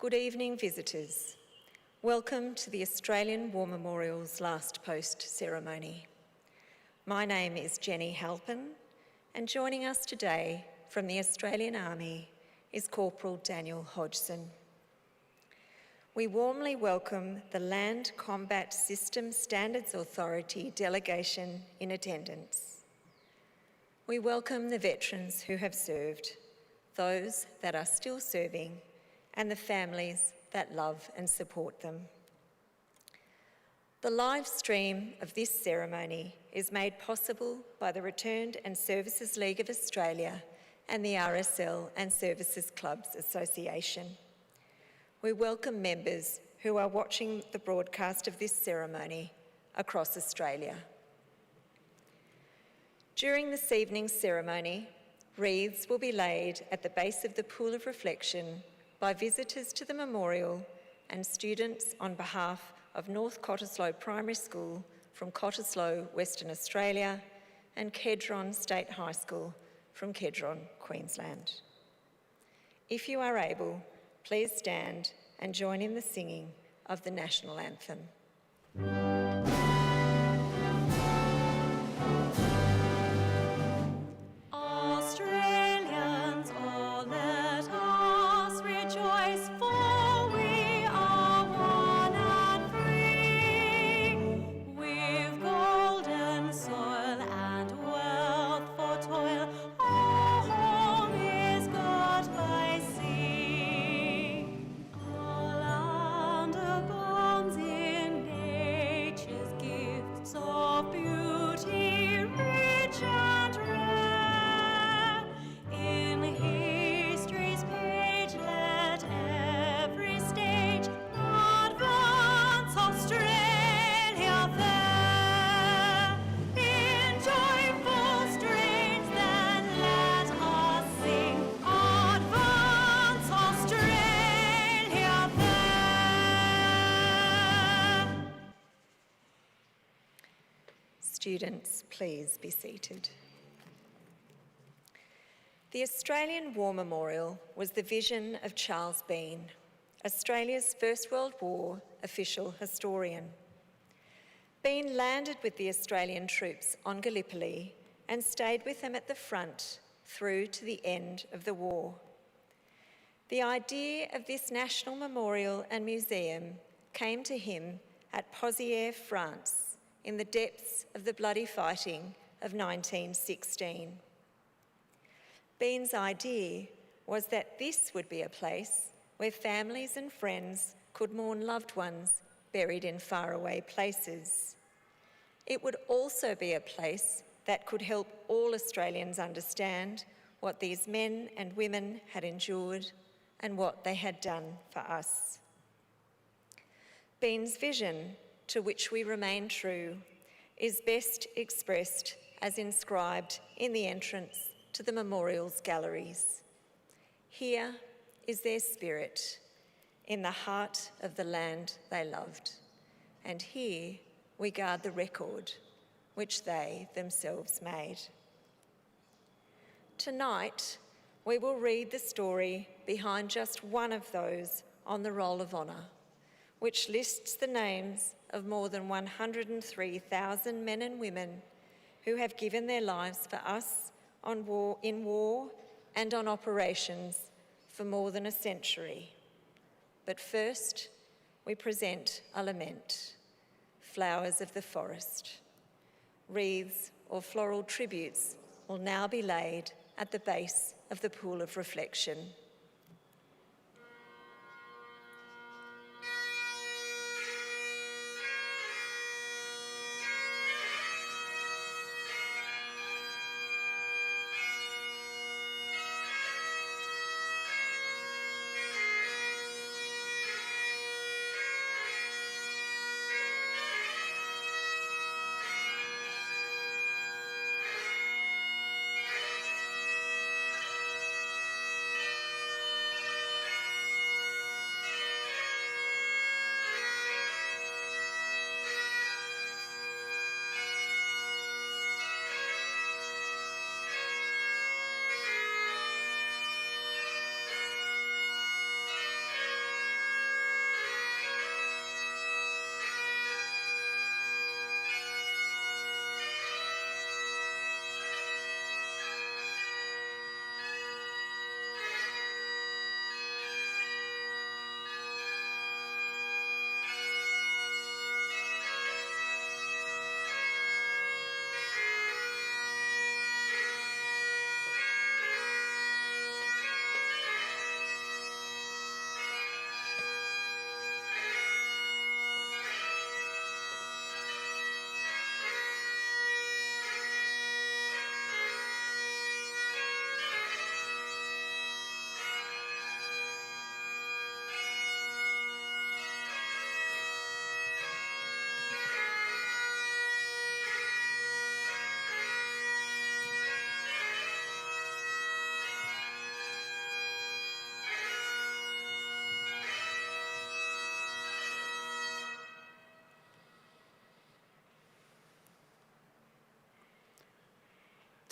Good evening, visitors. Welcome to the Australian War Memorial's Last Post ceremony. My name is Jenny Halpin, and joining us today from the Australian Army is Corporal Daniel Hodgson. We warmly welcome the Land Combat System Standards Authority delegation in attendance. We welcome the veterans who have served, those that are still serving, and the families that love and support them. The live stream of this ceremony is made possible by the Returned and Services League of Australia and the RSL and Services Clubs Association. We welcome members who are watching the broadcast of this ceremony across Australia. During this evening's ceremony, wreaths will be laid at the base of the Pool of Reflection by visitors to the memorial and students on behalf of North Cottesloe Primary School from Cottesloe, Western Australia, and Kedron State High School from Kedron, Queensland. If you are able, please stand and join in the singing of the National Anthem. Students, please be seated. The Australian War Memorial was the vision of Charles Bean, Australia's First World War official historian. Bean landed with the Australian troops on Gallipoli and stayed with them at the front through to the end of the war. The idea of this national memorial and museum came to him at Pozières, France, in the depths of the bloody fighting of 1916. Bean's idea was that this would be a place where families and friends could mourn loved ones buried in faraway places. It would also be a place that could help all Australians understand what these men and women had endured and what they had done for us. Bean's vision, to which we remain true, is best expressed as inscribed in the entrance to the memorial's galleries. Here is their spirit, in the heart of the land they loved, and here we guard the record which they themselves made. Tonight, we will read the story behind just one of those on the Roll of Honour, which lists the names of more than 103,000 men and women who have given their lives for us in war and on operations for more than a century. But first, we present a lament, Flowers of the Forest. Wreaths or floral tributes will now be laid at the base of the Pool of Reflection.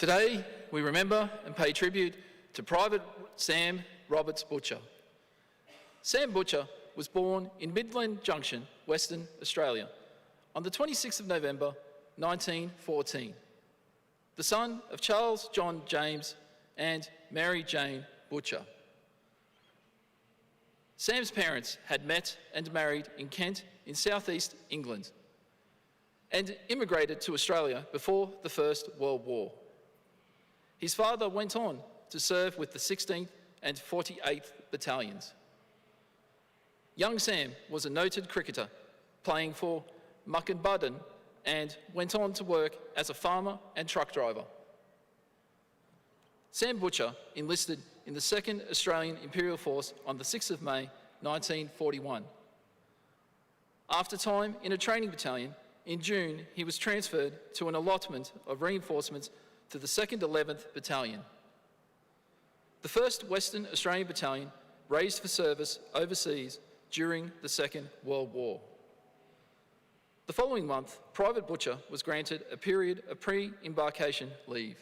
Today, we remember and pay tribute to Private Sam Roberts Butcher. Sam Butcher was born in Midland Junction, Western Australia, on the 26th of November, 1914, the son of Charles John James and Mary Jane Butcher. Sam's parents had met and married in Kent in southeast England and immigrated to Australia before the First World War. His father went on to serve with the 16th and 48th Battalions. Young Sam was a noted cricketer, playing for Muckenbudden, and went on to work as a farmer and truck driver. Sam Butcher enlisted in the 2nd Australian Imperial Force on the 6th of May, 1941. After time in a training battalion, in June he was transferred to an allotment of reinforcements to the 2nd 11th Battalion. The 1st Western Australian Battalion raised for service overseas during the Second World War. The following month, Private Butcher was granted a period of pre-embarkation leave.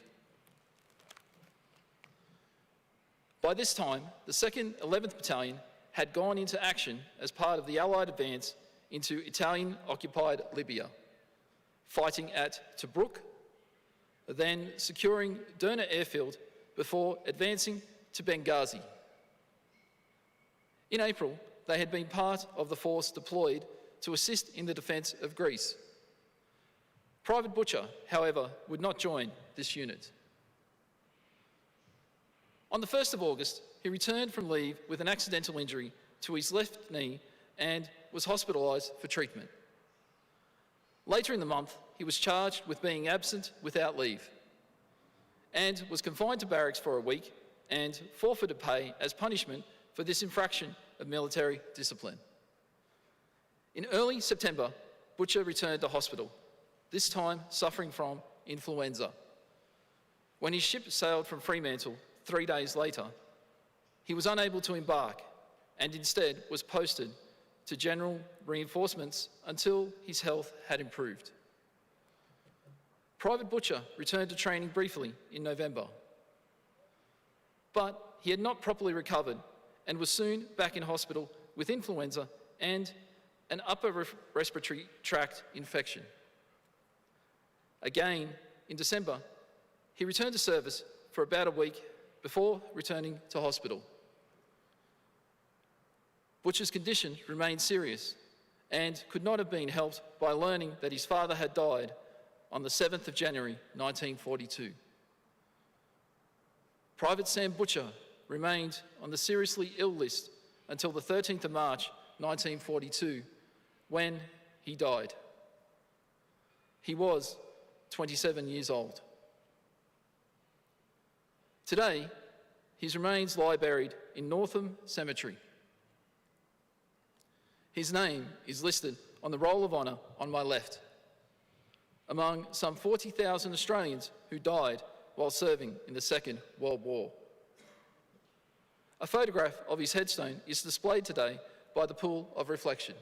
By this time, the 2nd 11th Battalion had gone into action as part of the Allied advance into Italian-occupied Libya, fighting at Tobruk, then securing Derna airfield before advancing to Benghazi. In April, they had been part of the force deployed to assist in the defence of Greece. Private Butcher, however, would not join this unit. On the 1st of August, he returned from leave with an accidental injury to his left knee and was hospitalised for treatment. Later in the month, he was charged with being absent without leave and was confined to barracks for a week and forfeited pay as punishment for this infraction of military discipline. In early September, Butcher returned to hospital, this time suffering from influenza. When his ship sailed from Fremantle 3 days later, he was unable to embark and instead was posted to general reinforcements until his health had improved. Private Butcher returned to training briefly in November, but he had not properly recovered and was soon back in hospital with influenza and an upper respiratory tract infection. Again, in December, he returned to service for about a week before returning to hospital. Butcher's condition remained serious and could not have been helped by learning that his father had died on the 7th of January 1942. Private Sam Butcher remained on the seriously ill list until the 13th of March 1942, when he died. He was 27 years old. Today, his remains lie buried in Northam Cemetery. His name is listed on the Roll of Honour on my left, among some 40,000 Australians who died while serving in the Second World War. A photograph of his headstone is displayed today by the Pool of Reflection.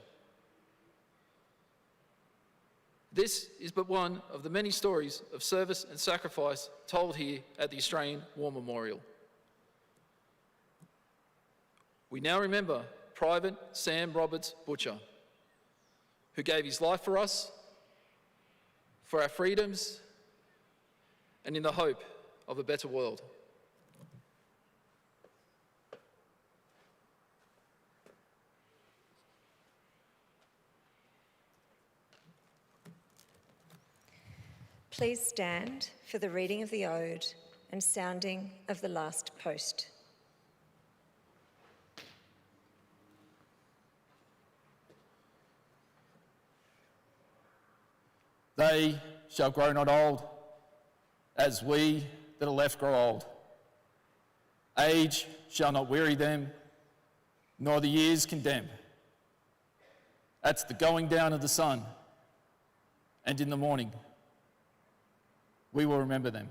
This is but one of the many stories of service and sacrifice told here at the Australian War Memorial. We now remember Private Sam Roberts Butcher, who gave his life for us, for our freedoms, and in the hope of a better world. Please stand for the reading of the Ode and sounding of the last post. They shall grow not old, as we that are left grow old. Age shall not weary them, nor the years condemn. At the going down of the sun, and in the morning, we will remember them.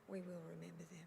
We will remember them.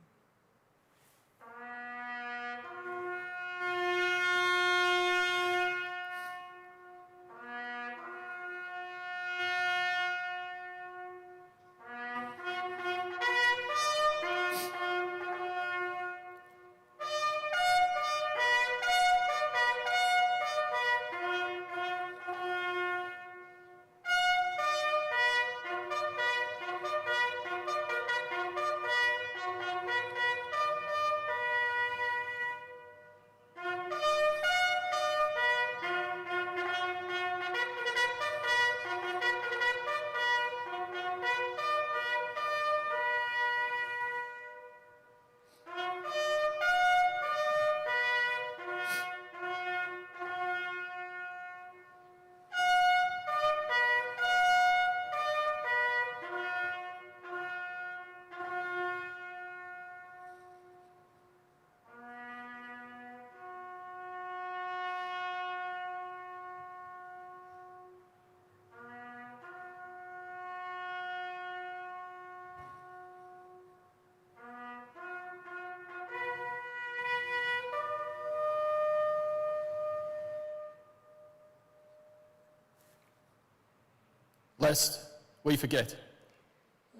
lest we forget.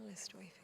Lest we forget.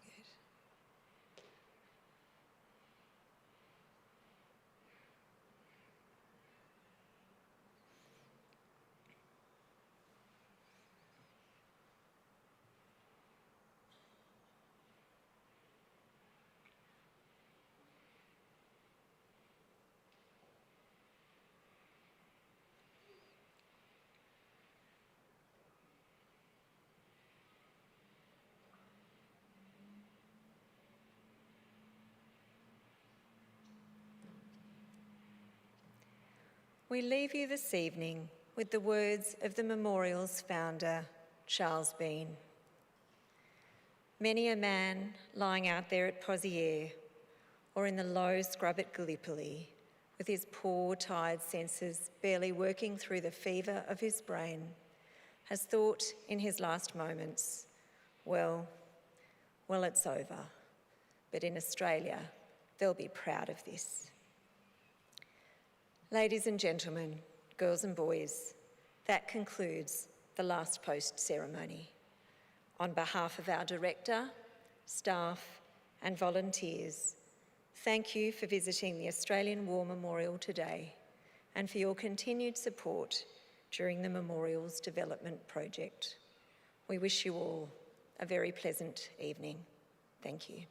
We leave you this evening with the words of the memorial's founder, Charles Bean. Many a man lying out there at Pozières or in the low scrub at Gallipoli, with his poor, tired senses barely working through the fever of his brain, has thought in his last moments, well, it's over. But in Australia, they'll be proud of this. Ladies and gentlemen, girls and boys, that concludes the last post ceremony. On behalf of our director, staff and volunteers, thank you for visiting the Australian War Memorial today and for your continued support during the memorial's development project. We wish you all a very pleasant evening. Thank you.